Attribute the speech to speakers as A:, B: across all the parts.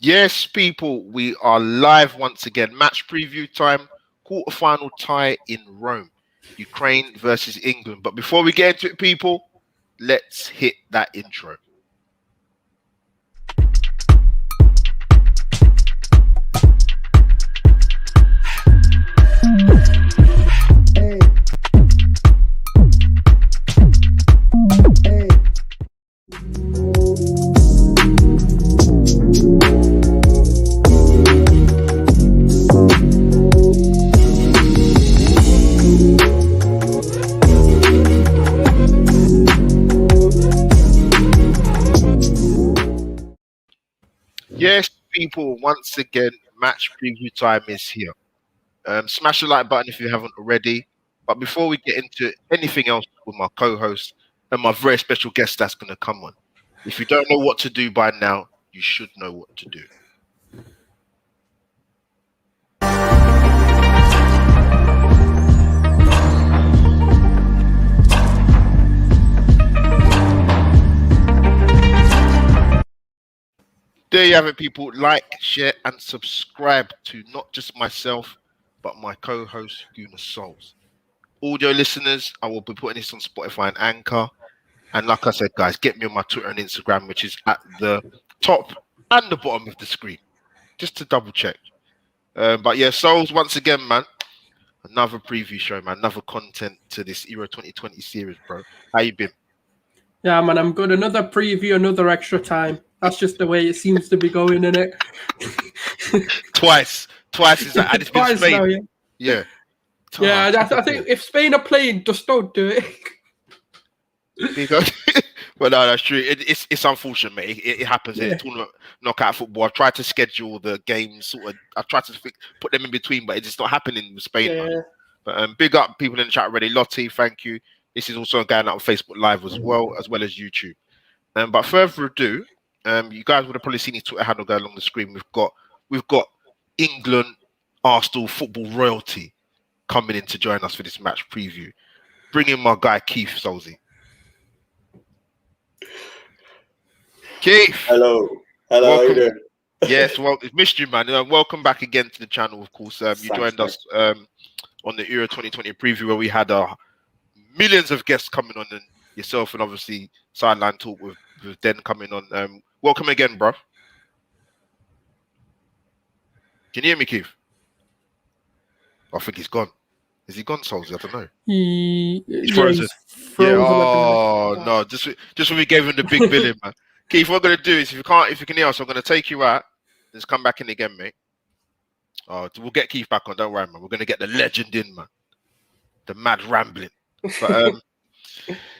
A: Yes, people, we are live once again. Match preview time, quarterfinal tie in Rome, Ukraine versus England. But before we get into it, people, let's hit that intro. Yes, people, once again, match preview time is here. Smash the like button if you haven't already. But before we get into anything else with my co-host and my very special guest that's going to come on, if you don't know what to do by now, you should know what to do. There you have it, people. Like, share, and subscribe to not just myself, but my co-host, Guna Souls. Audio listeners, I will be putting this on Spotify and Anchor. And like I said, guys, get me on my Twitter and Instagram, which is at the top and the bottom of the screen, just to double check. But yeah, Souls, once again, man, another preview show, man, another content to this Euro 2020 series, bro. How you been?
B: Yeah, man, I'm good. Another preview, another extra time. That's just the way it seems to be going, innit?
A: Twice is that, and it's been Spain.
B: Now, yeah. I think if Spain are playing, just don't do it.
A: Well, no, that's true. It's unfortunate, mate. It happens in tournament knockout football. I've tried to schedule the games, I've tried to put them in between, but it's just not happening with Spain.
B: Yeah.
A: But big up people in the chat already. Lottie, thank you. This is also going out on Facebook Live as well as YouTube. But further ado, you guys would have probably seen his Twitter handle go along the screen. We've got England, Arsenal football royalty coming in to join us for this match preview. Bring in my guy Keith Solzy. Keith.
C: Hello, welcome. How you doing?
A: Yes, well, it's missed you, man. Welcome back again to the channel, of course. You joined us on the Euro 2020 preview where we had millions of guests coming on, and yourself, and obviously sideline talk with Den coming on. Welcome again, bro. Can you hear me, Keith? I think he's gone. Is he gone, Solzy? I don't know. He's frozen. Oh no! Just when we gave him the big billing, man. Keith, what I'm gonna do is if you can hear us, I'm gonna take you out. Just come back in again, mate. We'll get Keith back on. Don't worry, man. We're gonna get the legend in, man. The mad rambling. But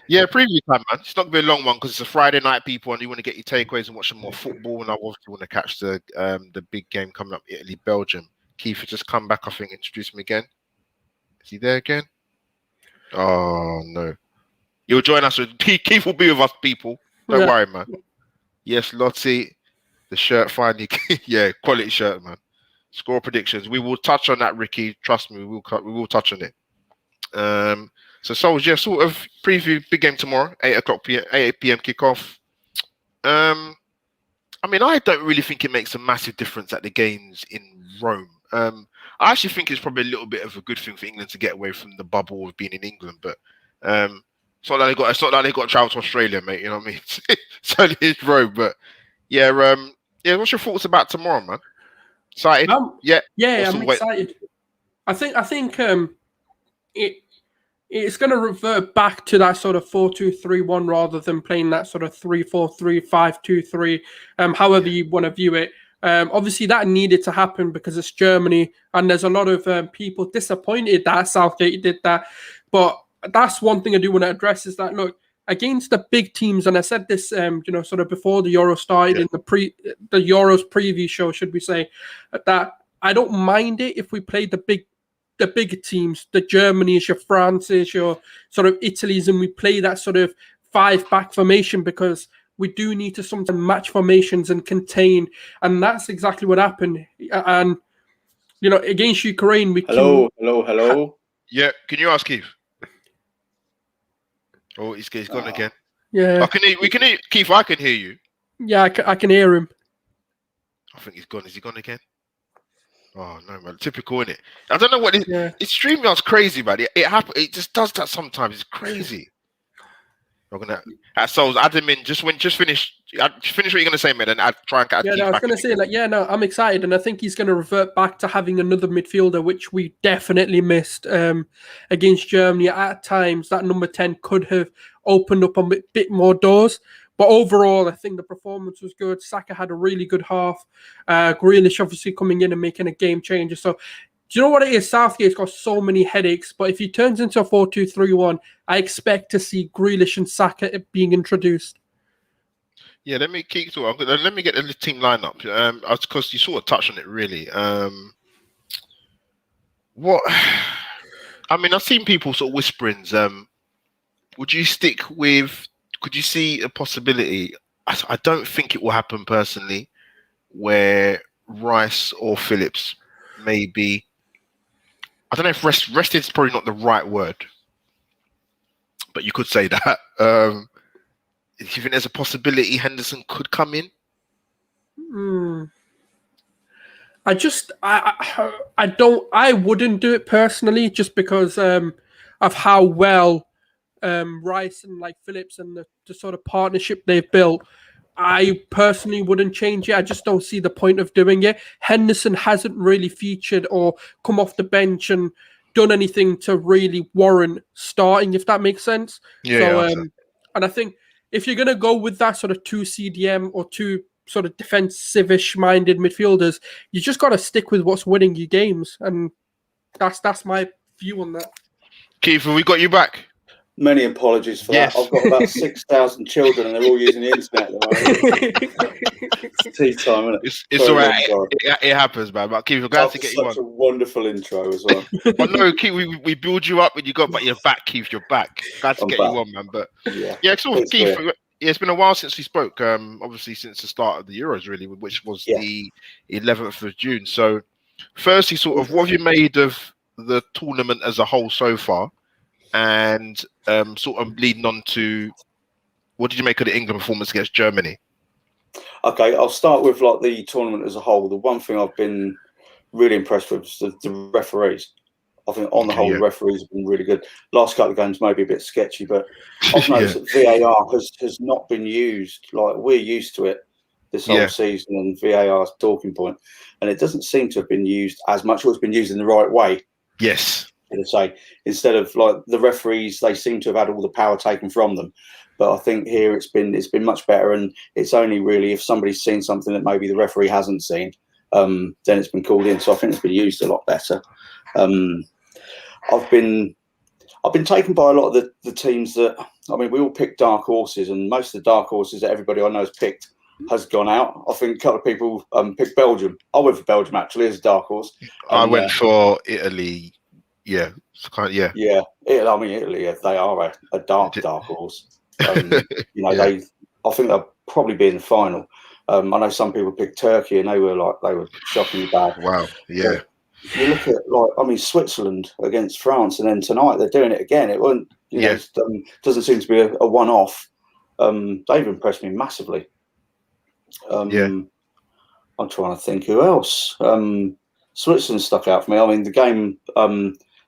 A: yeah, preview time, man. It's not gonna be a long one because it's a Friday night, people, and you want to get your takeaways and watch some more football. And I obviously want to catch the big game coming up, Italy, Belgium. Keith has just come back. I think introduce him again. Is he there again? Oh no. You'll join us. Keith will be with us, people. Don't worry, man. Yes, Lottie, the shirt finally. Yeah, quality shirt, man. Score predictions. We will touch on that, Ricky. Trust me, we will touch on it. So Souls, yeah, sort of preview big game tomorrow, 8 p.m. kickoff. I mean, I don't really think it makes a massive difference at the games in Rome. I actually think it's probably a little bit of a good thing for England to get away from the bubble of being in England, but it's not like they got to travel to Australia, mate. You know what I mean? It's only his road, but yeah. What's your thoughts about tomorrow, man? Excited?
B: Yeah, I'm excited. I think it's going to revert back to that sort of 4-2-3-1 rather than playing that sort of 3-4-3, 5-2-3. However you want to view it. Obviously, that needed to happen because it's Germany, and there's a lot of people disappointed that Southgate did that, but that's one thing I do want to address is that, look, against the big teams, and I said this, sort of before the Euro started in the Euros preview show, should we say, that I don't mind it if we play the big teams, the Germanys, your Frances, your sort of Italies, and we play that sort of 5-back formation because we do need to sometimes match formations and contain, and that's exactly what happened. And against Ukraine, we
C: hello.
A: Yeah, can you ask Keith? Oh, he's gone again.
B: Yeah,
A: we can hear Keith. I can hear you.
B: Yeah, I can hear him.
A: I think he's gone. Is he gone again? Oh no, man! Typical, innit? I don't know what it is.
B: Yeah.
A: It's StreamYard's crazy, man. It happens. It just does that sometimes. It's crazy. I'm gonna. So admin, just finish. Finish what you're gonna say, man, and I'd try and get.
B: Yeah, no, I was gonna say, I'm excited, and I think he's gonna revert back to having another midfielder, which we definitely missed against Germany. At times, that number 10 could have opened up a bit more doors. But overall, I think the performance was good. Saka had a really good half. Grealish obviously coming in and making a game changer. So, do you know what it is? Southgate's got so many headaches. But if he turns into a 4-2-3-1, I expect to see Grealish and Saka being introduced.
A: Yeah, let me keep talking. Let me get the team lineup. Because you sort of touched on it, really. What? I mean, I've seen people sort of whisperings. Would you stick with? Could you see a possibility? I don't think it will happen personally, where Rice or Phillips maybe. I don't know if rested is probably not the right word, but you could say that. Do you think there's a possibility Henderson could come in?
B: I wouldn't do it personally, just because of how well Rice and like Phillips and the sort of partnership they've built. I personally wouldn't change it. I just don't see the point of doing it. Henderson hasn't really featured or come off the bench and done anything to really warrant starting, if that makes sense. And I think if you're going to go with that sort of 2 CDM or 2 sort of defensive-ish minded midfielders, you just got to stick with what's winning you games. And that's my view on that.
A: Keith, have we got you back?
C: Many apologies for that. I've got about 6,000 children and they're all using the internet at the moment. It's tea time, isn't it?
A: It's all right. It happens, man. But Keith, we're glad to get you on.
C: Such a wonderful intro as well.
A: But no, Keith, we build you up and but you're back, Keith. You're back. Glad to get you on, man. But Keith, it's been a while since we spoke. Obviously, since the start of the Euros, really, which was the 11th of June. So, firstly, sort of, what have you made of the tournament as a whole so far? And sort of leading on to, what did you make of the England performance against Germany?
C: Okay, I'll start with like the tournament as a whole. The one thing I've been really impressed with is the referees. I think on the whole, the referees have been really good. Last couple of games may be a bit sketchy, but I've noticed that VAR has not been used like we're used to it this whole season, and VAR's talking point, and it doesn't seem to have been used as much, or it's been used in the right way.
A: Yes.
C: To say, instead of like the referees, they seem to have had all the power taken from them. But I think here it's been much better, and it's only really if somebody's seen something that maybe the referee hasn't seen, then it's been called in. So I think it's been used a lot better. I've been taken by a lot of the teams that, I mean, we all picked dark horses, and most of the dark horses that everybody I know has picked has gone out. I think a couple of people picked Belgium. I went for Belgium actually as a dark horse.
A: I went for Italy. Yeah. I
C: mean, Italy, they are a dark horse. I think they'll probably be in the final. I know some people picked Turkey, and they were shockingly bad.
A: Wow, yeah.
C: But you look at Switzerland against France, and then tonight they're doing it again. It won't, doesn't seem to be a one-off. They've impressed me massively. I'm trying to think who else. Switzerland stuck out for me. I mean, the game.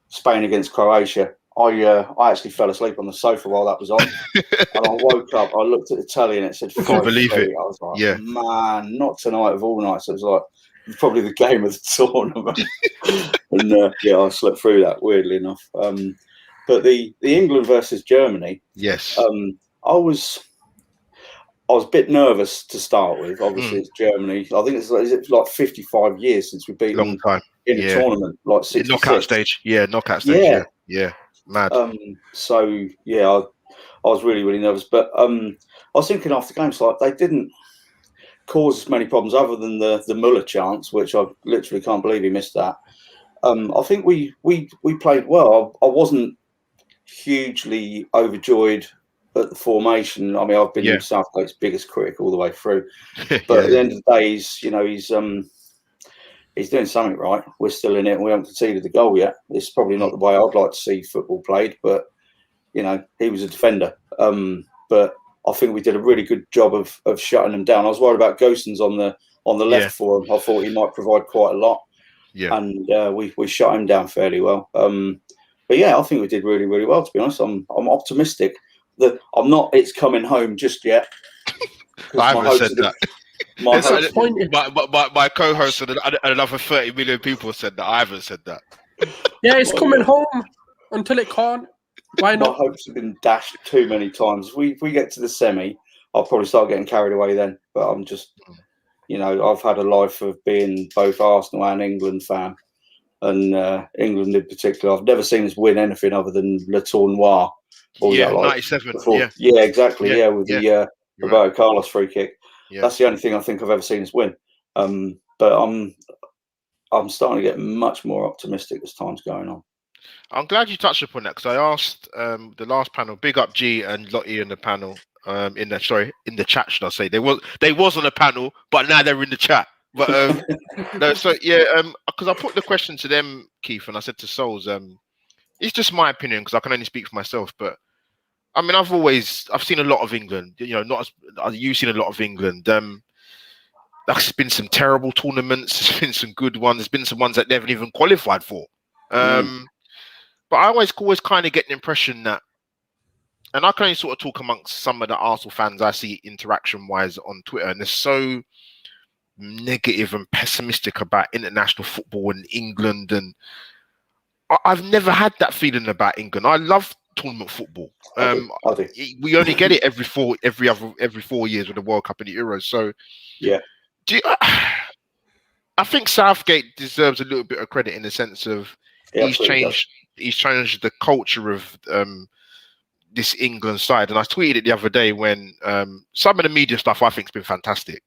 C: Spain against Croatia, I actually fell asleep on the sofa while that was on. And I woke up, I looked at the telly and it said 5-3. I can't believe it. I was like, man, not tonight of all nights. It was like probably the game of the tournament. And I slept through that, weirdly enough. But the England versus Germany, I was a bit nervous to start with. Obviously, it's Germany. I think it's like 55 years since we've beaten
A: long time
C: in a tournament, like 66.
A: Knockout stage. Yeah, mad.
C: I was really, really nervous. But I was thinking after the game, it's like they didn't cause as many problems other than the Muller chance, which I literally can't believe he missed that. I think we played well. I wasn't hugely overjoyed at the formation. I mean, I've been Southgate's biggest critic all the way through. But at the end of the day, he's doing something right. We're still in it, and we haven't conceded the goal yet. It's probably not the way I'd like to see football played, but he was a defender. But I think we did a really good job of shutting them down. I was worried about Gosens on the on the left for him. I thought he might provide quite a lot.
A: Yeah.
C: And we shut him down fairly well. But yeah, I think we did really, really well, to be honest. I'm optimistic. I'm not it's coming home just yet.
A: I haven't said that. My co-host and another 30 million people said that. I haven't said that.
B: Yeah, it's coming home until it can't. Why not?
C: My hopes have been dashed too many times. If we get to the semi, I'll probably start getting carried away then. But I'm just, I've had a life of being both Arsenal and England fan. And England in particular, I've never seen us win anything other than Le Tournoi.
A: Yeah, 97.
C: Yeah, exactly. Yeah, with the Roberto Carlos free kick.
A: Yeah.
C: That's the only thing I think I've ever seen us win. But I'm starting to get much more optimistic as time's going on.
A: I'm glad you touched upon that because I asked the last panel, big up G and Lottie in the panel, in the chat, should I say? They was on a panel, but now they're in the chat. But no, so yeah, because I put the question to them, Keith, and I said to Souls, it's just my opinion because I can only speak for myself. But I mean, I've seen a lot of England. Not as you've seen a lot of England. There's been some terrible tournaments. There's been some good ones. There's been some ones that they haven't even qualified for. But I always kind of get the impression that, and I can only sort of talk amongst some of the Arsenal fans I see interaction-wise on Twitter, and they're so negative and pessimistic about international football in England, and I've never had that feeling about England. I love tournament football.
C: I do.
A: We only get it every 4 years with the World Cup and the Euros. So
C: yeah,
A: I think Southgate deserves a little bit of credit in the sense of he's changed the culture of this England side. And I tweeted it the other day when some of the media stuff I think has been fantastic.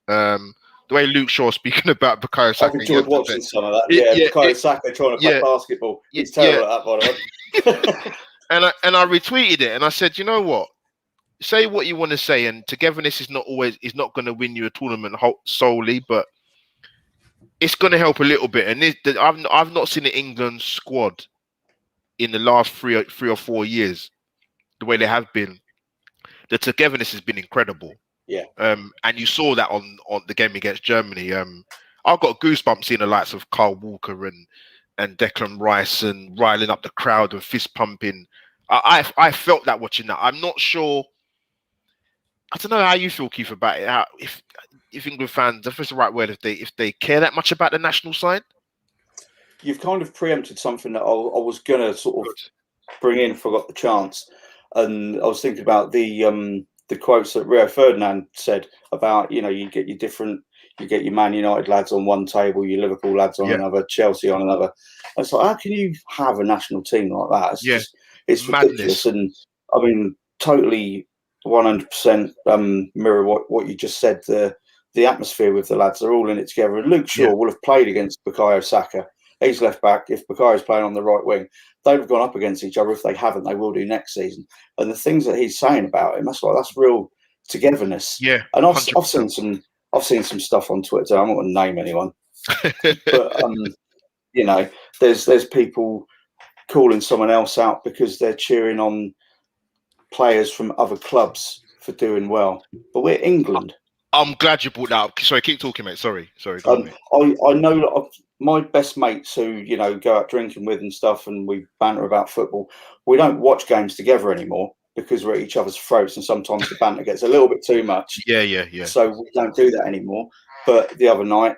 A: The way Luke Shaw speaking about Bukayo Saka.
C: I've enjoyed watching some of that. Bukayo Saka trying to play basketball. He's terrible at that, by the way.
A: and I retweeted it and I said, you know what? Say what you want to say, and togetherness is not going to win you a tournament solely, but it's going to help a little bit. And I've not seen the England squad in the last three or 4 years the way they have been. The togetherness has been incredible.
C: Yeah.
A: And you saw that on the game against Germany. I've got goosebumps seeing the likes of Kyle Walker and Declan Rice and riling up the crowd and fist pumping. I felt that watching that. I'm not sure. I don't know how you feel, Keith, about it. If England fans, if it's the right word, if they care that much about the national side.
C: You've kind of preempted something that I was gonna sort of bring in. Forgot the chance, and I was thinking about the quotes that Rio Ferdinand said about, you get your Man United lads on one table, your Liverpool lads on another, Chelsea on another. It's like, how can you have a national team like that? It's ridiculous. And I mean, totally 100% mirror what you just said. The atmosphere with the lads, they're all in it together. And Luke Shaw will have played against Bukayo Saka. He's left back. If Bukayo's playing on the right wing, they've gone up against each other. If they haven't, they will do next season. And the things that he's saying about him, that's real togetherness.
A: Yeah.
C: And I've seen some stuff on Twitter. I'm not going to name anyone, but there's people calling someone else out because they're cheering on players from other clubs for doing well. But we're England.
A: I'm glad you brought that up. Sorry, keep talking, mate. Sorry.
C: I know that my best mates who go out drinking with and stuff, and we banter about football. We don't watch games together anymore because we're at each other's throats, and sometimes the banter gets a little bit too much.
A: Yeah.
C: So we don't do that anymore. But the other night,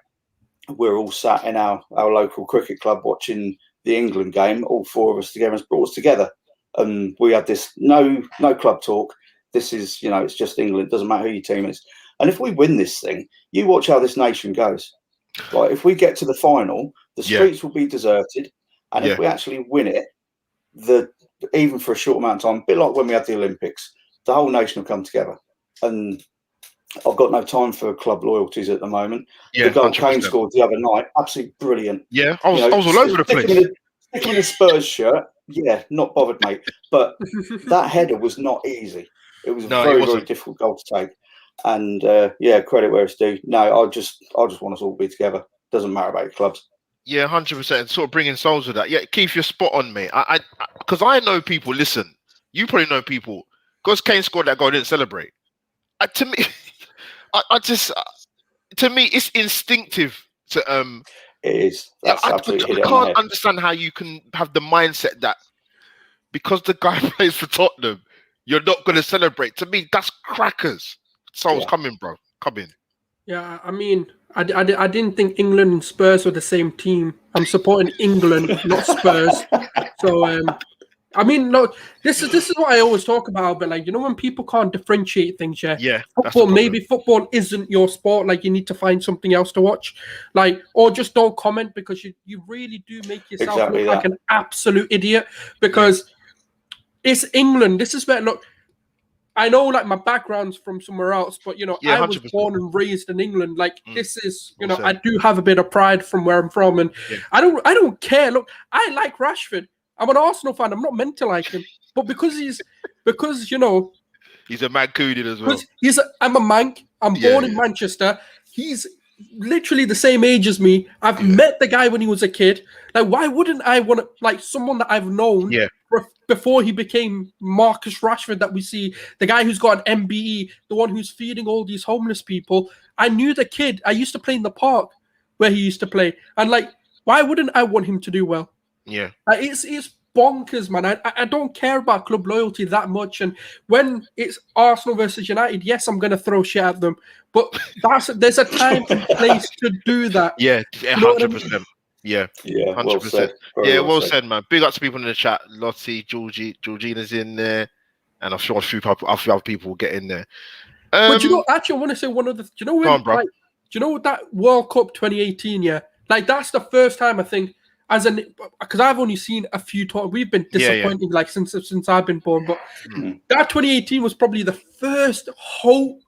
C: we're all sat in our local cricket club watching the England game. All four of us together, has brought us together, and we had this no club talk. This is it's just England. It doesn't matter who your team is. And if we win this thing, you watch how this nation goes. Like, if we get to the final, the streets will be deserted. And if we actually win it, even for a short amount of time, a bit like when we had the Olympics, the whole nation will come together. And I've got no time for club loyalties at the moment. The goal Kane scored the other night, absolutely brilliant.
A: Yeah, I was all over the place.
C: Sticking a Spurs shirt, not bothered, mate. But that header was not easy. It was a very, very difficult goal to take. And credit where it's due. No, I just want us all to be together. Doesn't matter about your clubs.
A: Yeah, 100%. Sort of bringing souls with that. Yeah, Keith, you're spot on, mate. Because I know people. Listen, you probably know people. Because Kane scored that goal, didn't celebrate. To me, to me, it's instinctive to
C: It is. That's absolutely hit it
A: I
C: on the
A: can't
C: head.
A: understand how you can have the mindset that because the guy plays for Tottenham, you're not going to celebrate. To me, that's crackers. Soul's coming, bro. Come in.
B: Yeah, I mean, I didn't think England and Spurs were the same team. I'm supporting England, not Spurs. So, I mean, no, this is what I always talk about. But like, you know, when people can't differentiate things,
A: Yeah,
B: football, maybe football isn't your sport. Like, you need to find something else to watch, like, or just don't comment because you really do make yourself look like an absolute idiot because it's England. This is where look. I know, like, my background's from somewhere else, but you know, I was
A: 100%.
B: born and raised in England. Like, this is, you know, I do have a bit of pride from where I'm from, and I don't care. Look, I like Rashford. I'm an Arsenal fan. I'm not meant to like him, but because you know,
A: he's a Mancunian as well.
B: I'm a Manc. I'm born in Manchester. He's literally the same age as me. I've met the guy when he was a kid. Like, why wouldn't I want to, like, someone that I've known before he became Marcus Rashford that we see, the guy who's got an MBE, the one who's feeding all these homeless people. I knew the kid. I used to play in the park where he used to play. And, like, why wouldn't I want him to do well?
A: Yeah.
B: It's bonkers, man. I don't care about club loyalty that much. And when it's Arsenal versus United, yes, I'm going to throw shit at them. But there's a time and place to do that.
A: Yeah, 100%. Yeah,
C: 100%.
A: Well said, man. Big up to people in the chat. Lottie, Georgina's in there, and I'm sure a few other people will get in there.
B: But you know, actually, I want to say one other. Do you know when? Do you know that World Cup 2018? Yeah, like that's the first time I think, because I've only seen a few times. We've been disappointing like since I've been born, but that 2018 was probably the first hope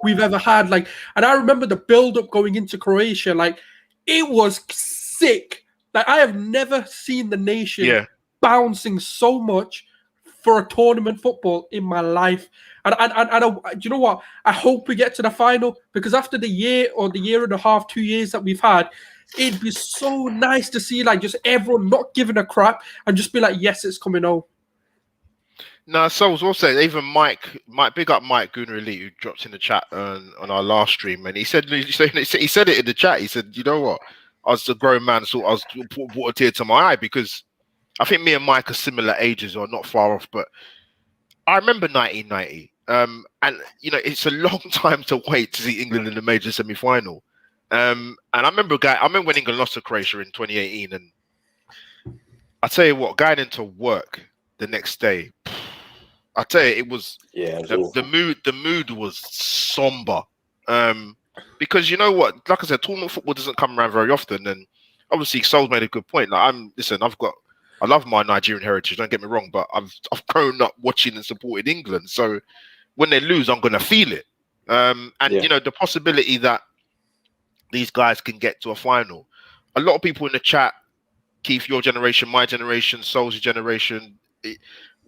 B: we've ever had. Like, and I remember the build-up going into Croatia. Like, it was sick. Like, I have never seen the nation bouncing so much for a tournament football in my life. And you know what? I hope we get to the final because after the year or the year and a half, 2 years that we've had, it'd be so nice to see like just everyone not giving a crap and just be like, yes, it's coming home.
A: No, so I was also even Mike, big up Mike Gooner Elite, who dropped in the chat on our last stream, and he said it in the chat. He said, you know what? I was a grown man, so I was brought a tear to my eye because I think me and Mike are similar ages or not far off. But I remember 1990, and you know it's a long time to wait to see England in the major semi-final. And I remember when England lost to Croatia in 2018, and I tell you what, going into work the next day, I tell you, it was the mood was somber. Because you know what, like I said, tournament football doesn't come around very often, and obviously Sol's made a good point. Like I love my Nigerian heritage, don't get me wrong, but I've grown up watching and supporting England. So when they lose, I'm gonna feel it. You know, the possibility that these guys can get to a final. A lot of people in the chat, Keith, your generation, my generation, Sol's generation,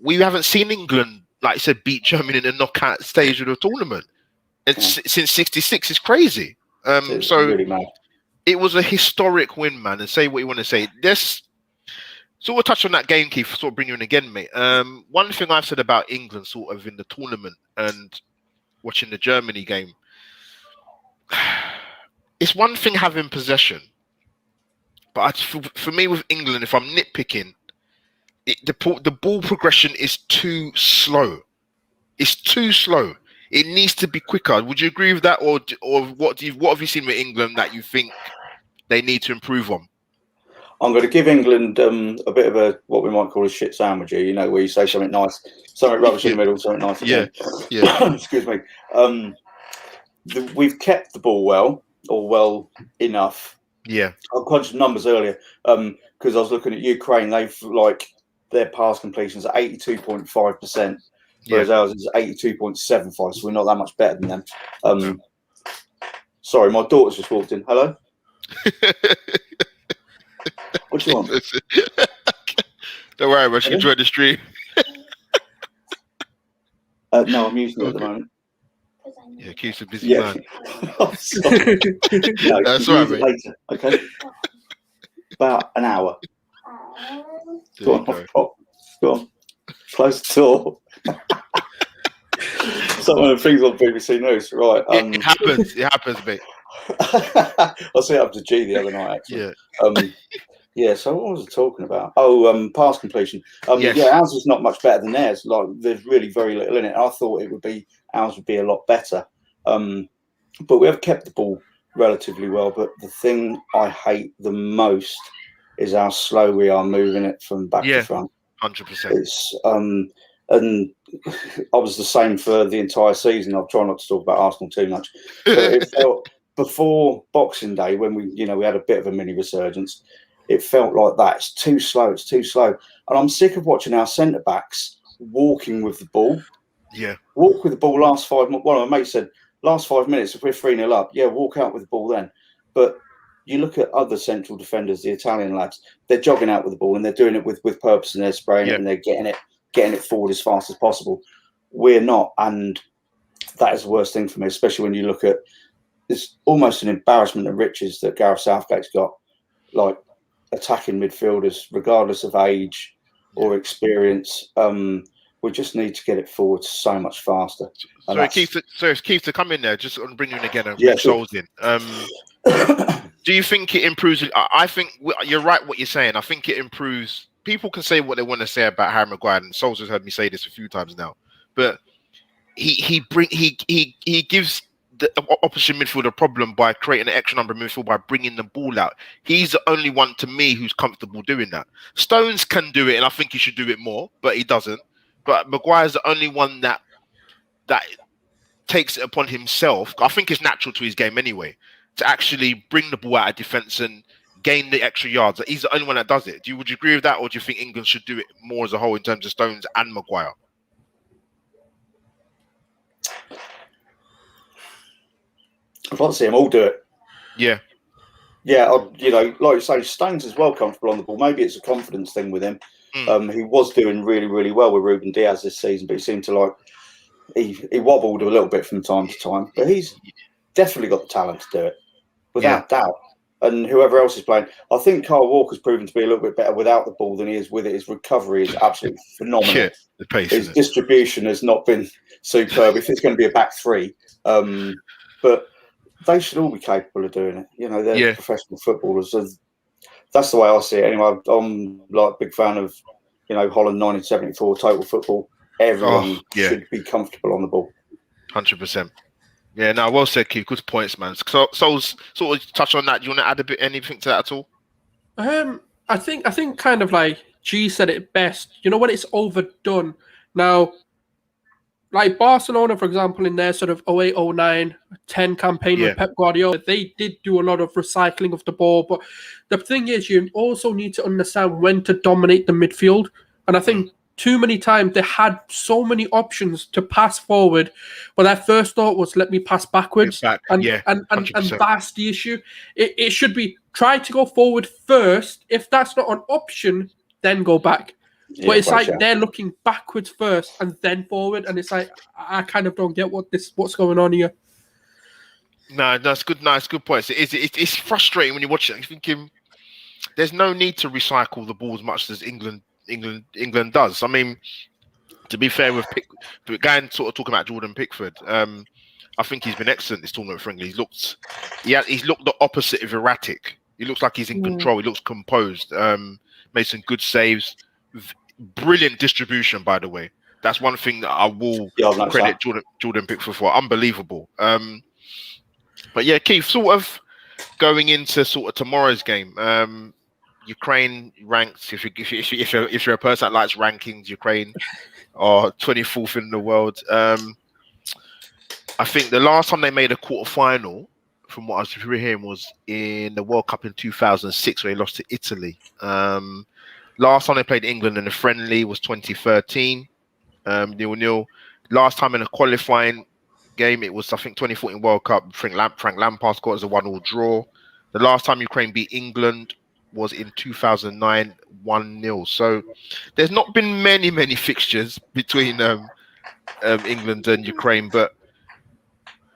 A: we haven't seen England, like I said, beat Germany in the knockout stage of the tournament. Since '66 is crazy. So
C: really mad.
A: It was a historic win, man. And say what you want to say. So we'll touch on that game, Keith, sort of bring you in again, mate. One thing I've said about England, sort of in the tournament and watching the Germany game, it's one thing having possession, but for me with England, if I'm nitpicking, the ball progression is too slow. It's too slow. It needs to be quicker. Would you agree with that, or what have you seen with England that you think they need to improve on?
C: I'm going to give England a bit of a what we might call a shit sandwich here. You know, where you say something nice, something rubbish in the middle, something nice again. Yeah. Excuse me. We've kept the ball well enough.
A: Yeah.
C: I crunched numbers earlier because I was looking at Ukraine. They've their pass completions at 82.5%. Whereas ours is 82.75, so we're not that much better than them. Sorry, my daughter's just walked in. Hello? What do you want?
A: Don't worry, bro. She can join the stream.
C: No, I'm using it at the moment.
A: Yeah, Keith's a busy man.
C: Sorry. No,
A: that's all right, mate.
C: Later, okay? About an hour. Go on. Close the door. Some of the things on BBC News, right?
A: It happens, mate.
C: I see it up to G the other night, actually. Yeah. So what was I talking about? Oh, pass completion.
A: Yes.
C: Yeah, ours is not much better than theirs. Like, there's really very little in it. I thought ours would be a lot better. But we have kept the ball relatively well. But the thing I hate the most is how slow we are moving it from back to front.
A: 100%.
C: It's and I was the same for the entire season. I'll try not to talk about Arsenal too much, but it felt before Boxing Day, when we had a bit of a mini resurgence, it felt like that. It's too slow. It's too slow, and I'm sick of watching our centre backs walking with the ball.
A: Yeah,
C: walk with the ball last 5 minutes. One of my mates said, last 5 minutes, if we're 3-0 up, yeah, walk out with the ball then. But you look at other central defenders, the Italian lads, they're jogging out with the ball and they're doing it with purpose, and they're spraying it and they're getting it forward as fast as possible. We're not, and that is the worst thing for me, especially when you look at it's almost an embarrassment of riches that Gareth Southgate's got, like attacking midfielders, regardless of age or experience. We just need to get it forward so much faster.
A: Sorry, Keith, to come in there, just on bring you in again and
C: yeah,
A: bring Souls in. Do you think it improves? I think you're right what you're saying. I think it improves. People can say what they want to say about Harry Maguire, and Souls has heard me say this a few times now. But he gives the opposition midfield a problem by creating an extra number of midfield by bringing the ball out. He's the only one to me who's comfortable doing that. Stones can do it, and I think he should do it more, but he doesn't. But Maguire's the only one that takes it upon himself. I think it's natural to his game anyway, to actually bring the ball out of defence and gain the extra yards. He's the only one that does it. Would you agree with that, or do you think England should do it more as a whole in terms of Stones and Maguire?
C: I'd like to see them all do it.
A: Yeah.
C: Yeah, like you say, Stones is well comfortable on the ball. Maybe it's a confidence thing with him. He was doing really, really well with Ruben Diaz this season, but he seemed to he wobbled a little bit from time to time. But he's definitely got the talent to do it, without doubt. And whoever else is playing, I think Kyle Walker's proven to be a little bit better without the ball than he is with it. His recovery is absolutely phenomenal.
A: Yeah, the pace.
C: His distribution has not been superb. If it's going to be a back three, but they should all be capable of doing it. They're professional footballers. So that's the way I see it. Anyway, I'm a big fan of, Holland 1974 total football. Everyone should be comfortable on the ball.
A: 100%. Yeah, no, well said, Keith. Good points, man. So sort of touch on that. Do you want to add anything to that at all?
B: I think kind of like G said it best. When it's overdone. Now, like Barcelona, for example, in their sort of 08, 09, 10 campaign with Pep Guardiola, they did do a lot of recycling of the ball. But the thing is, you also need to understand when to dominate the midfield. And I think too many times they had so many options to pass forward, but their first thought was, let me pass backwards. And that's the issue. It should be try to go forward first. If that's not an option, then go back. But it's like they're looking backwards first and then forward, and it's like I kind of don't get what's going on here.
A: No, that's good. Nice, good points. It's frustrating when you watch it. You're thinking there's no need to recycle the ball as much as England does. I mean, to be fair with going sort of talking about Jordan Pickford, I think he's been excellent this tournament for England. He's looked the opposite of erratic. He looks like he's in control. He looks composed. Made some good saves. Brilliant distribution, by the way. That's one thing that I will credit Jordan Pickford for. Unbelievable. But yeah, Keith, sort of going into sort of tomorrow's game. Ukraine ranked. If you're a person that likes rankings, Ukraine are 24th in the world. I think the last time they made a quarterfinal, from what I was hearing, was in the World Cup in 2006, where they lost to Italy. Last time they played England in a friendly was 2013, 0-0. Last time in a qualifying game, it was, I think, 2014 World Cup. Frank Lampard scored as a 1-1 draw. The last time Ukraine beat England was in 2009, 1-0. So there's not been many fixtures between England and Ukraine. But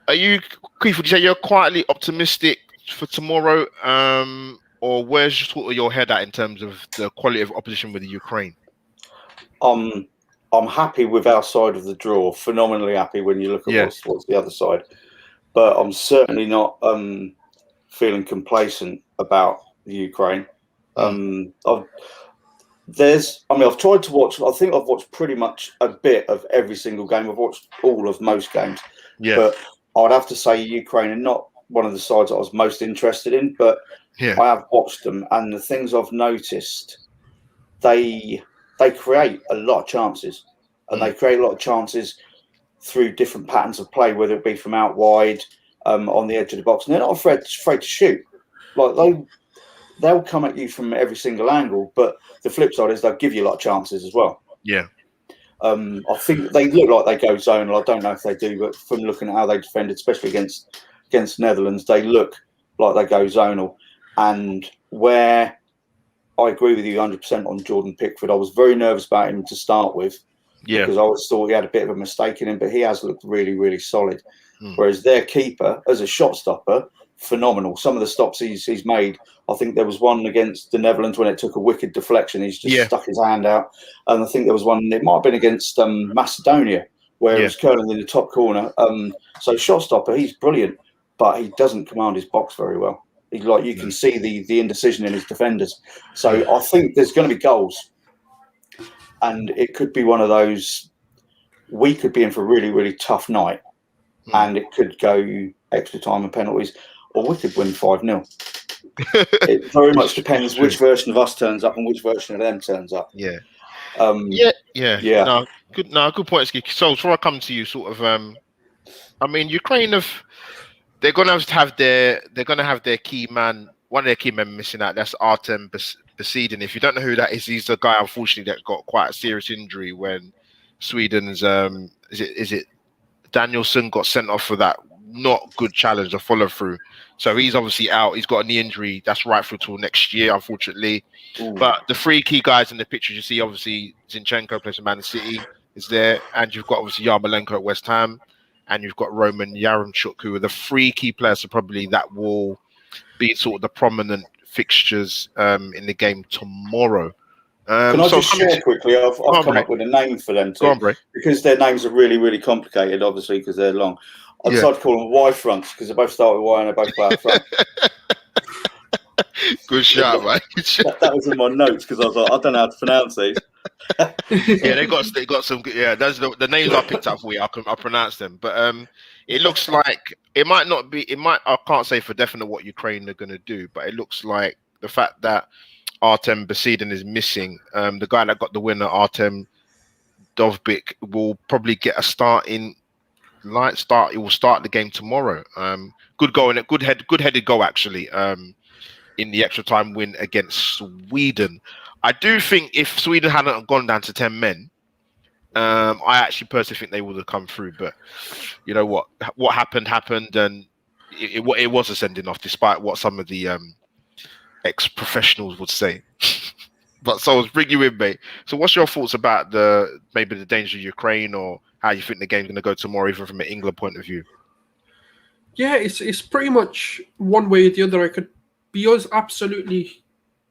A: are you, Keith, would you say you're quietly optimistic for tomorrow? Or where's sort of your head at in terms of the quality of opposition with the Ukraine?
C: I'm happy with our side of the draw. Phenomenally happy when you look at what's the other side. but I'm certainly not feeling complacent about the Ukraine. I've tried to watch. I think I've watched pretty much a bit of every single game. I've watched all of most games, but I'd have to say Ukraine are not one of the sides that I was most interested in. But I have watched them, and the things I've noticed, they create a lot of chances, and they create a lot of chances through different patterns of play, whether it be from out wide, on the edge of the box, and they're not afraid to shoot. Like they'll come at you from every single angle, but the flip side is they'll give you a lot of chances as well.
A: Yeah.
C: I think they look like they go zonal. I don't know if they do, but from looking at how they defended, especially against Netherlands, they look like they go zonal. And where I agree with you 100% on Jordan Pickford, I was very nervous about him to start with, because I always thought he had a bit of a mistake in him, but he has looked really, really solid. Whereas their keeper, as a shot stopper, phenomenal. Some of the stops he's made, I think there was one against the Netherlands when it took a wicked deflection. He's just stuck his hand out. And I think there was one, it might have been against Macedonia, where it was curling in the top corner. So shot stopper, he's brilliant, but he doesn't command his box very well. You can see the indecision in his defenders. So I think there's going to be goals. And it could be one of those, we could be in for a really, really tough night. And it could go extra time and penalties, or we could win 5-0. It very much depends which version of us turns up and which version of them turns up.
A: Yeah. No, good point. So before I come to you, sort of, I mean, Ukraine they're gonna have their key man, one of their key men missing out. That's Artem Besidin. If you don't know who that is, he's the guy, unfortunately, that got quite a serious injury when Sweden's is it Danielson got sent off for that not good challenge, a follow through. So he's obviously out. He's got a knee injury. That's right through till next year, unfortunately. But the three key guys in the picture you see, obviously Zinchenko plays for Man City, is there, and you've got obviously Yarmolenko at West Ham, and you've got Roman Yaremchuk, who are the three key players, so probably that will be sort of the prominent fixtures in the game tomorrow.
C: Can I just share quickly? I've come up with a name for them too, because their names are really, really complicated, obviously, because they're long. I decided to call them Y fronts because they both start with Y and they both play up front.
A: Good shot, mate.
C: That was in my notes because I was like, I don't know how to pronounce these.
A: They got some good. Yeah, those are the names I picked up for you. I'll pronounce them, but it looks like it might not be. I can't say for definite what Ukraine are going to do, but it looks like the fact that Artem Besidin is missing. The guy that got the winner, Artem Dovbyk, will probably get a start in. He will start the game tomorrow. Good goal and a good headed goal actually. In the extra time win against Sweden. I do think if Sweden hadn't gone down to 10 men, I actually personally think they would have come through. But you know what happened, and it was a sending off, despite what some of the ex-professionals would say. But so I'll bring you in, mate. So what's your thoughts about maybe the danger of Ukraine, or how you think the game's going to go tomorrow, even from an England point of view?
B: Yeah, it's pretty much one way or the other. It could be us absolutely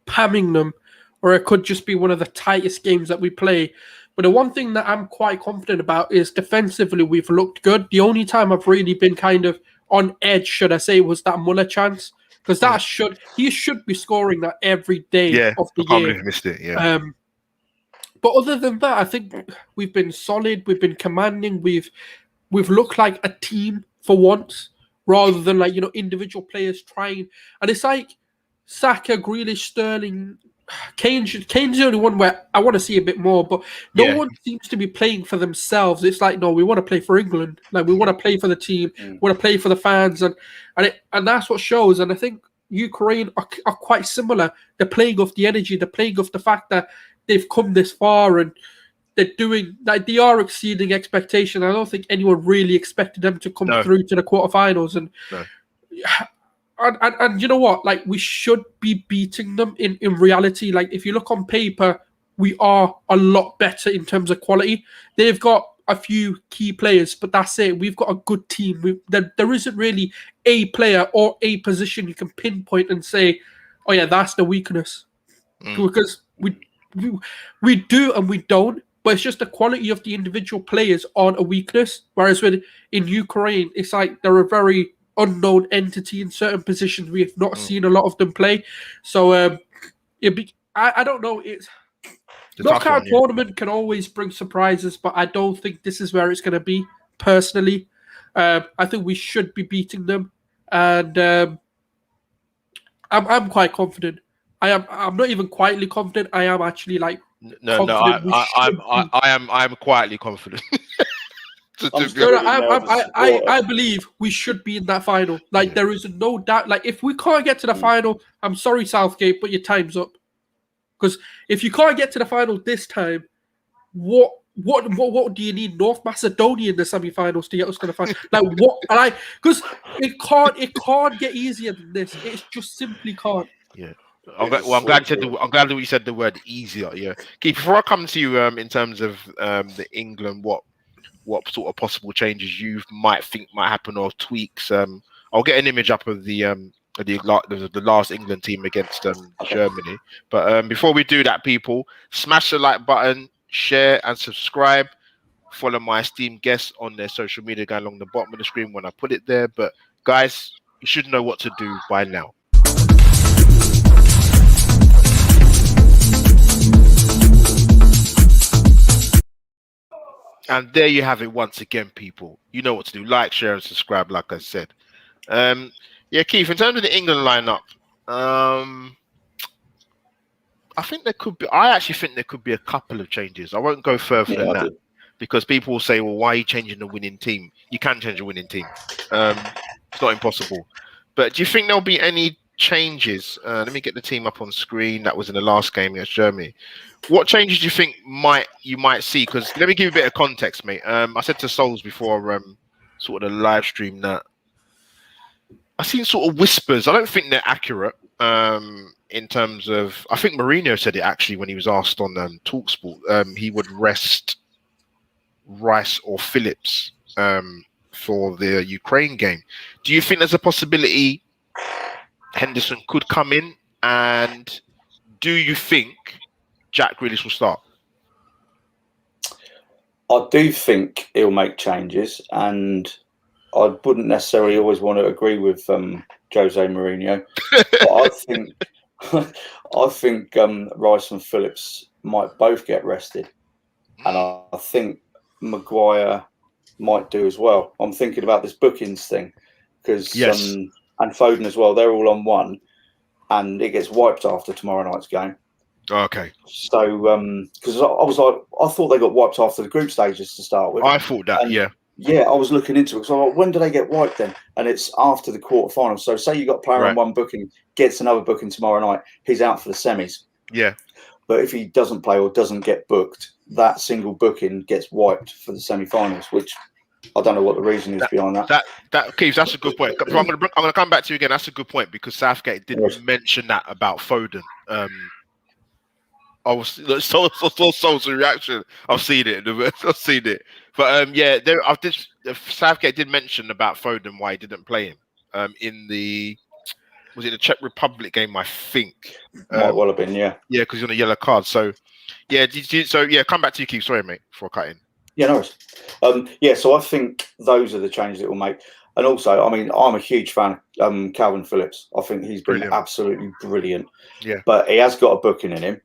B: pamming them, or it could just be one of the tightest games that we play. But the one thing that I'm quite confident about is defensively we've looked good. The only time I've really been kind of on edge, should I say, was that Muller chance. Because he should be scoring that every day of the year.
A: He missed it, yeah.
B: But other than that, I think we've been solid. We've been commanding. We've looked like a team for once, rather than individual players trying. And it's like Saka, Grealish, Sterling, Kane's the only one where I want to see a bit more. But no one seems to be playing for themselves. It's like, no, we want to play for England. Like, we want to play for the team. We want to play for the fans, and that's what shows. And I think Ukraine are quite similar. They're playing off the energy. They're playing off the fact that they've come this far, and they are exceeding expectation. I don't think anyone really expected them to come through to the quarterfinals. And you know what? Like, we should be beating them in reality. Like, if you look on paper, we are a lot better in terms of quality. They've got a few key players, but that's it. We've got a good team. There isn't really a player or a position you can pinpoint and say, oh yeah, that's the weakness. Because we do and we don't. but it's just the quality of the individual players aren't a weakness. Whereas in Ukraine, it's like they're a very unknown entity in certain positions. We have not seen a lot of them play. So I don't know. It's knockout tournament can always bring surprises, but I don't think this is where it's going to be. Personally, I think we should be beating them, and I'm quite confident. I'm not even quietly confident. I am actually like
A: I'm quietly confident.
B: I believe we should be in that final. Like there is no doubt. Like if we can't get to the final, I'm sorry, Southgate, but your time's up. Because if you can't get to the final this time, what do you need? North Macedonia in the semi-finals to get us to the final? Like what? Because it can't get easier than this. It just simply can't.
A: Yeah. I'm glad that you said the word easier. Yeah. Keith, before I come to you, in terms of the England, what sort of possible changes you might think might happen or tweaks? I'll get an image up of the last England team against Germany. But before we do that, people, smash the like button, share and subscribe. Follow my esteemed guests on their social media going along the bottom of the screen when I put it there. But guys, you should know what to do by now. And there you have it once again, people. You know what to do. Like, share, and subscribe, like I said. Yeah, Keith, in terms of the England lineup, I actually think there could be a couple of changes. I won't go further than that because people will say, well, why are you changing the winning team? You can change a winning team. It's not impossible. But do you think there'll be any changes? Let me get the team up on screen. That was in the last game against Germany. What changes do you think you might see? Because let me give you a bit of context, mate. I said to Souls before sort of the live stream that I've seen sort of whispers. I don't think they're accurate in terms of. I think Mourinho said it actually when he was asked on TalkSport. He would rest Rice or Phillips for the Ukraine game. Do you think there's a possibility Henderson could come in? And do you think Jack Grealish will start?
C: I do think he'll make changes, and I wouldn't necessarily always want to agree with Jose Mourinho, but I think Rice and Phillips might both get rested, and I think Maguire might do as well. I'm thinking about this bookings thing because and Foden as well. They're all on one, and it gets wiped after tomorrow night's game.
A: Okay.
C: So because I thought they got wiped after the group stages to start with.
A: I thought that, yeah.
C: Yeah, I was looking into it. So when do they get wiped then? And it's after the quarterfinals. So say you got a player on one booking, gets another booking tomorrow night, he's out for the semis.
A: Yeah.
C: But if he doesn't play or doesn't get booked, that single booking gets wiped for the semi-finals, which I don't know what the reason is behind that.
A: Keith, that's a good point. I'm going to come back to you again. That's a good point because Southgate didn't mention that about Foden. I was so reaction. I've seen it. But Southgate did mention about Foden why he didn't play him in the Czech Republic game, I think.
C: Might well have been, yeah.
A: Yeah, because he's on a yellow card. So come back to you, Keith. Sorry, mate, for cutting.
C: Yeah, no worries. So I think those are the changes it will make. And also, I mean, I'm a huge fan of Calvin Phillips. I think he's been absolutely brilliant.
A: Yeah.
C: But he has got a booking in him.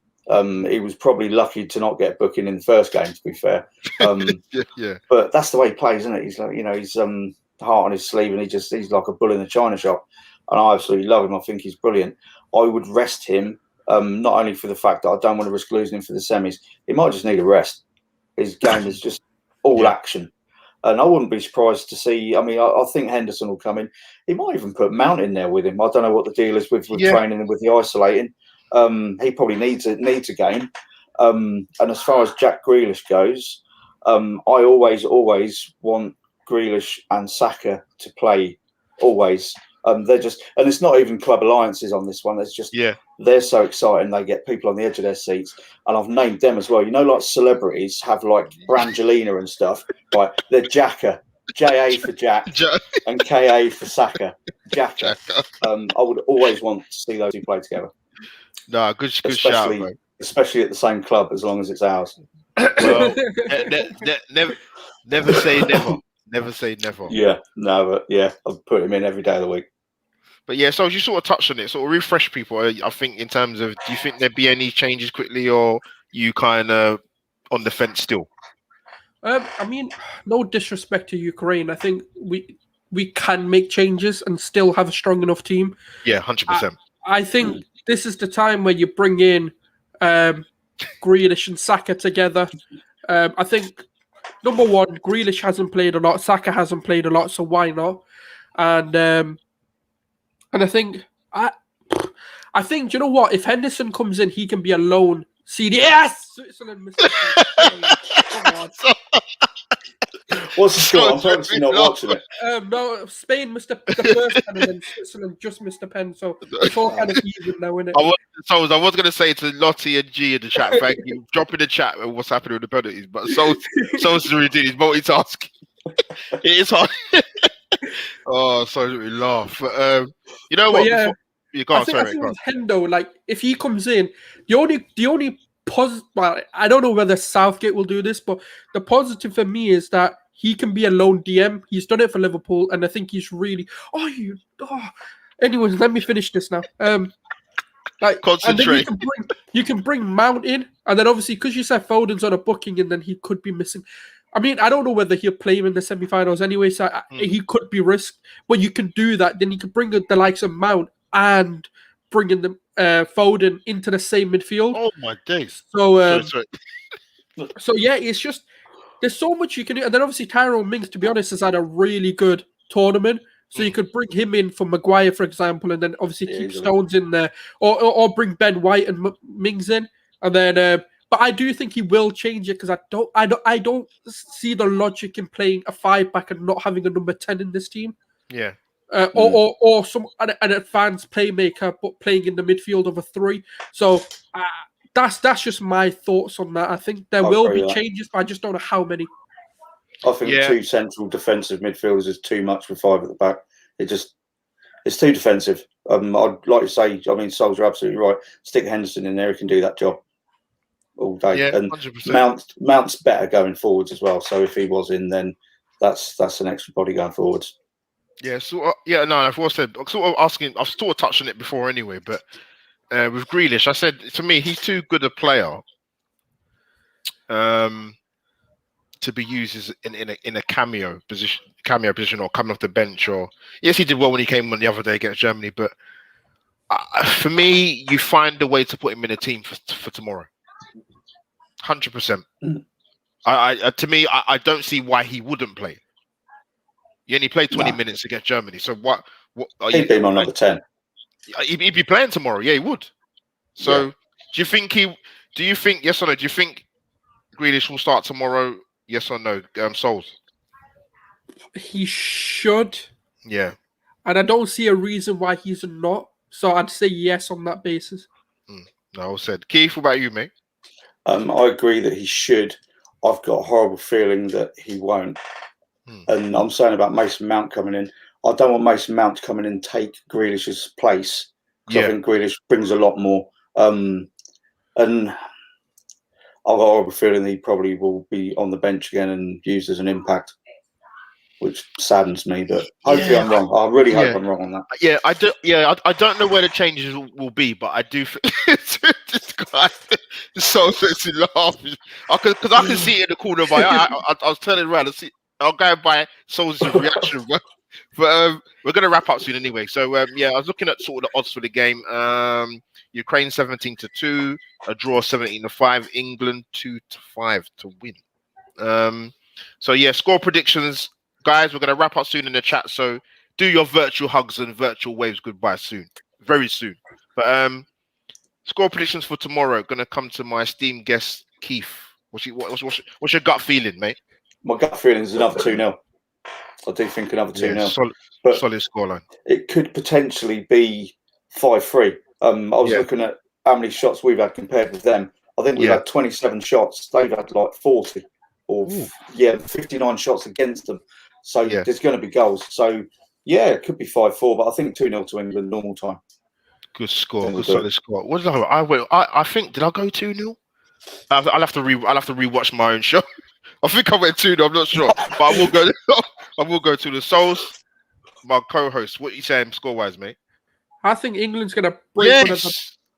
C: He was probably lucky to not get booking in the first game, to be fair.
A: Yeah.
C: But that's the way he plays, isn't it? He's like, he's heart on his sleeve, and he's like a bull in the china shop. And I absolutely love him. I think he's brilliant. I would rest him, not only for the fact that I don't want to risk losing him for the semis. He might just need a rest. His game is just all action. And I wouldn't be surprised to see. I mean, I think Henderson will come in. He might even put Mount in there with him. I don't know what the deal is with training and with the isolating. He probably needs a game. And as far as Jack Grealish goes, I always want Grealish and Saka to play always. They're just, and it's not even club alliances on this one. It's just they're so exciting. They get people on the edge of their seats, and I've named them as well. Like celebrities have like Brangelina and stuff. Right, they're Jacka, JA for Jack, and KA for Saka. Jacka. I would always want to see those two play together.
A: No, good shout, bro.
C: Especially at the same club, as long as it's ours.
A: Well, never say never. Never say never.
C: Yeah, no, but yeah, I'll put him in every day of the week.
A: But yeah, so you sort of touched on it, sort of refresh people. I think in terms of, do you think there'd be any changes quickly, or you kind of on the fence still?
B: I mean, no disrespect to Ukraine. I think we can make changes and still have a strong enough team.
A: Yeah, 100%.
B: I think this is the time where you bring in Grealish and Saka together. I think number one, Grealish hasn't played a lot, Saka hasn't played a lot, so why not? And I think I think, you know what? If Henderson comes in, he can be a lone CD. Yes, Switzerland. Come on.
C: What's the score? I'm purposely not watching it.
B: No, Spain missed the first pen, and then Switzerland just missed the pen. So it's all kind of even now, isn't it?
A: I was going to say to Lottie and G in the chat, thank you. Drop in the chat what's happening with the penalties, but So's really doing his multitasking. It is hard. Oh, sorry, we laugh. But you know what?
B: Yeah,
A: you can't.
B: I think with Hendo, like if he comes in, the only positive. Well, I don't know whether Southgate will do this, but the positive for me is that he can be a lone DM. He's done it for Liverpool, and I think he's really. Anyways, let me finish this now. Like,
A: concentrate.
B: And then you can bring Mount in, and then obviously because you said Foden's on a booking, and then he could be missing. I mean, I don't know whether he'll play him in the semi-finals anyway, so he could be risked. But you can do that. Then you can bring the likes of Mount and bring in the Foden into the same midfield.
A: Oh my days!
B: So, so yeah, it's just there's so much you can do. And then obviously Tyrone Mings, to be honest, has had a really good tournament. So you could bring him in for Maguire, for example, and then obviously keep Stones in there, or bring Ben White and Mings in, and then. But I do think he will change it because I don't see the logic in playing a 5-back and not having a number 10 in this team.
A: Yeah.
B: Or some an advanced playmaker but playing in the midfield of a 3. So that's just my thoughts on that. I think there will be changes, but I just don't know how many.
C: I think 2 central defensive midfielders is too much for 5 at the back. It's too defensive. I'd like to say, I mean, Sol's are absolutely right. Stick Henderson in there, he can do that job all day.
A: Yeah,
C: and
A: 100%.
C: Mount's better going forwards as well. So if he was in, then that's an extra body going forwards.
A: Yeah. So I've also said, sort of asking. I've sort of touched on it before anyway, but with Grealish, I said to me he's too good a player to be used as in a cameo position or coming off the bench. Or yes, he did well when he came on the other day against Germany, but for me, you find a way to put him in a team for tomorrow. 100%. To me, I don't see why he wouldn't play. He only played 20 minutes against Germany, so what
C: he'd be my number 10.
A: He'd be playing tomorrow. Yeah, he would. So, do you think yes or no? Do you think Grealish will start tomorrow? Yes or no? Souls.
B: He should.
A: Yeah.
B: And I don't see a reason why he's not. So I'd say yes on that basis.
A: No, I said. Keith, what about you, mate?
C: I agree that he should. I've got a horrible feeling that he won't. And I'm saying about Mason Mount coming in. I don't want Mason Mount to come in and take Grealish's place. Because I think Grealish brings a lot more. And I've got a horrible feeling he probably will be on the bench again and used as an impact, which saddens me. But hopefully I'm wrong. I really hope I'm wrong on that.
A: Yeah, I do. Yeah, I don't know where the changes will be, but I do. This guy so sexy laugh because I can see it in the corner of my eye. I was turning around and see. I'll go by Soul's reaction, but we're going to wrap up soon anyway. So I was looking at sort of the odds for the game. Ukraine 17-2, a draw 17-5, England 2-5 to win. So score predictions, guys. We're going to wrap up soon in the chat. So do your virtual hugs and virtual waves goodbye soon, very soon. But score predictions for tomorrow. Going to come to my esteemed guest Keith. What's your gut feeling, mate?
C: My gut feeling is another 2-0. I do think another 2-0.
A: Solid scoreline.
C: It could potentially be 5-3. I was looking at how many shots we've had compared with them. I think we've had 27 shots. They've had like 40 or 59 shots against them. So there's going to be goals. So it could be 5-4, but I think 2-0 to England normal time.
A: Good score. Good solid score. What did I think? Did I go 2-0? I'll have to rewatch my own show. I think I went 2-0. I'm not sure, but I will go. I will go to the Souls. My co-host, what are you saying score-wise, mate?
B: I think England's going to break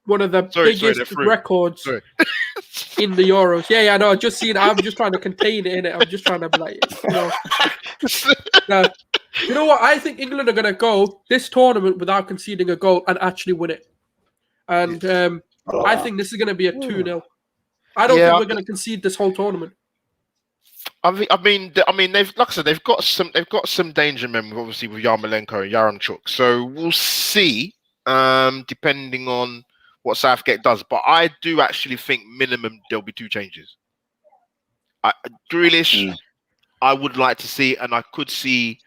B: one of the biggest records in the Euros. Yeah, no, just seen. I'm just trying to contain it in it. I'm just trying to be like, you know what? I think England are going to go this tournament without conceding a goal and actually win it. And I think this is going to be a 2-0. I don't think we're going to concede this whole tournament.
A: I mean, they've, like I said, they've got some danger men, obviously, with Yarmolenko and Yaramchuk. So we'll see, depending on what Southgate does. But I do actually think minimum there'll be 2 changes. Grealish, I would like to see, and I could see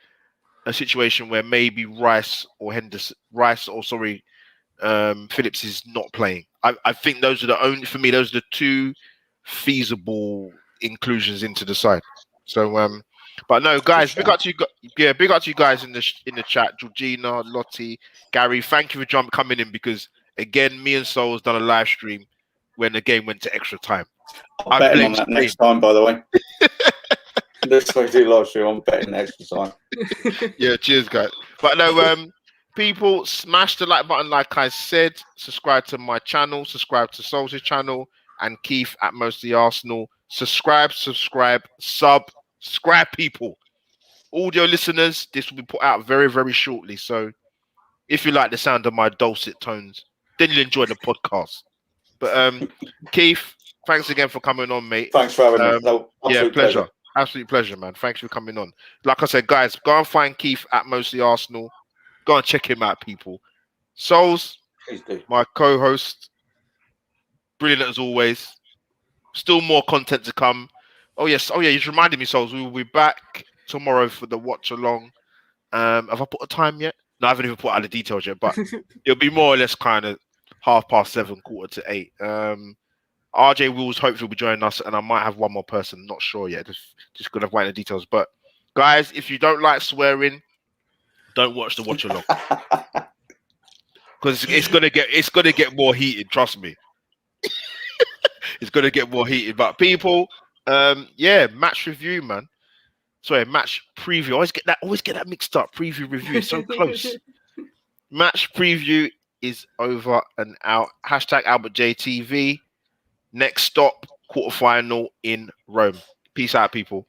A: a situation where maybe Phillips is not playing. I think those are the 2 feasible inclusions into the side. So but no, guys, big up to you guys in the chat. Georgina, Lottie, Gary, thank you for coming in, because again, me and Sol's done a live stream when the game went to extra time.
C: I'll bet on that next time, by the way. Next time we do live stream, I'm betting extra time.
A: Yeah, cheers, guys. But no, people, smash the like button, like I said. Subscribe to my channel. Subscribe to Sol's channel. And Keith at Mostly Arsenal. Subscribe, people. Audio listeners, this will be put out very, very shortly. So if you like the sound of my dulcet tones, then you'll enjoy the podcast. But Keith, thanks again for coming on, mate.
C: Thanks for having me.
A: Yeah, pleasure. Absolute pleasure, man. Thanks for coming on. Like I said, guys, go and find Keith at Mostly Arsenal. Go and check him out, people. Souls, my co-host, brilliant as always. Still more content to come. Oh yeah, you just reminded me, Souls. We will be back tomorrow for the watch along. Have I put a time yet? No, I haven't even put out the details yet, but it'll be more or less kind of 7:30, 7:45. RJ Wills hopefully will be joining us, and I might have one more person. Not sure yet. Just gonna write the details. But guys, if you don't like swearing, don't watch the watch along, because it's gonna get more heated. Trust me, it's gonna get more heated. But people, match review, man. Sorry, match preview. Always get that mixed up. Preview review is so close. Match preview is over and out. #AlbertJTV. Next stop, quarterfinal in Rome. Peace out, people.